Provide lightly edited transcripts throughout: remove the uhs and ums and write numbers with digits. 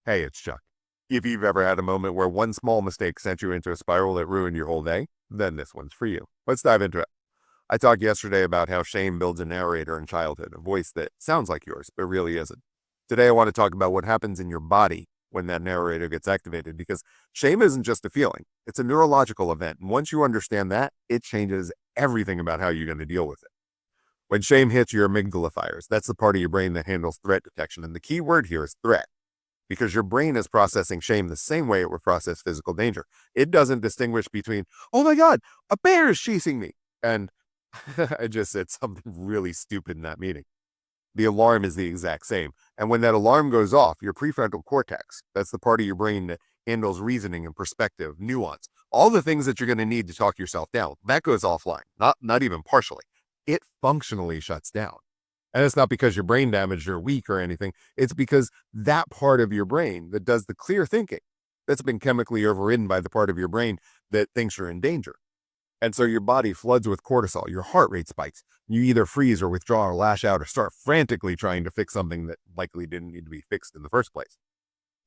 Hey, it's Chuck. If you've ever had a moment where one small mistake sent you into a spiral that ruined your whole day, then this one's for you. Let's dive into it. I talked yesterday about how shame builds a narrator in childhood, a voice that sounds like yours, but really isn't. Today, I want to talk about what happens in your body when that narrator gets activated, because shame isn't just a feeling, it's a neurological event. And once you understand that, it changes everything about how you're going to deal with it. When shame hits, your amygdala fires. That's the part of your brain that handles threat detection. And the key word here is threat, because your brain is processing shame the same way it would process physical danger. It doesn't distinguish between, oh my God, a bear is chasing me, and I just said something really stupid in that meeting. The alarm is the exact same. And when that alarm goes off, your prefrontal cortex, that's the part of your brain that handles reasoning and perspective, nuance, all the things that you're going to need to talk yourself down, that goes offline, not even partially. It functionally shuts down. And it's not because your brain damaged or weak or anything. It's because that part of your brain that does the clear thinking, that's been chemically overridden by the part of your brain that thinks you're in danger. And so your body floods with cortisol, your heart rate spikes. You either freeze or withdraw or lash out or start frantically trying to fix something that likely didn't need to be fixed in the first place.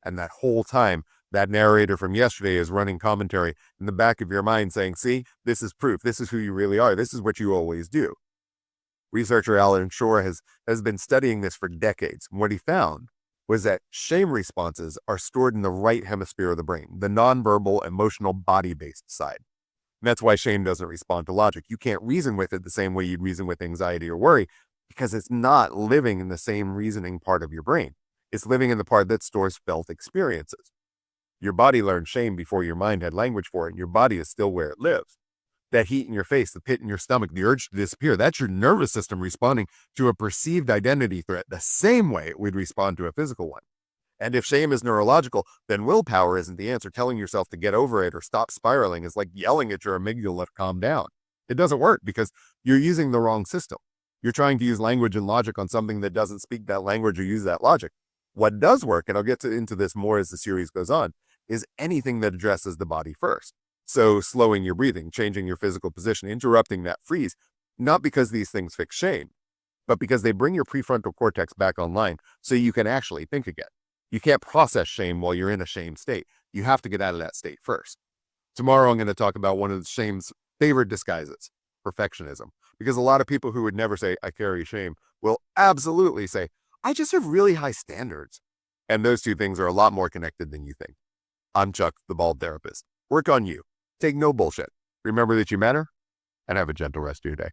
And that whole time, that narrator from yesterday is running commentary in the back of your mind saying, see, this is proof. This is who you really are. This is what you always do. Researcher Alan Shore has been studying this for decades. And what he found was that shame responses are stored in the right hemisphere of the brain, the nonverbal, emotional, body-based side. And that's why shame doesn't respond to logic. You can't reason with it the same way you'd reason with anxiety or worry, because it's not living in the same reasoning part of your brain. It's living in the part that stores felt experiences. Your body learned shame before your mind had language for it, and your body is still where it lives. That heat in your face, the pit in your stomach, the urge to disappear, that's your nervous system responding to a perceived identity threat the same way it would respond to a physical one. And if shame is neurological, then willpower isn't the answer. Telling yourself to get over it or stop spiraling is like yelling at your amygdala to calm down. It doesn't work because you're using the wrong system. You're trying to use language and logic on something that doesn't speak that language or use that logic. What does work, and I'll get into this more as the series goes on, is anything that addresses the body first. So slowing your breathing, changing your physical position, interrupting that freeze, not because these things fix shame, but because they bring your prefrontal cortex back online so you can actually think again. You can't process shame while you're in a shame state. You have to get out of that state first. Tomorrow, I'm going to talk about one of shame's favorite disguises, perfectionism. Because a lot of people who would never say, I carry shame, will absolutely say, I just have really high standards. And those two things are a lot more connected than you think. I'm Chuck, the bald therapist. Work on you. Take no bullshit. Remember that you matter, and have a gentle rest of your day.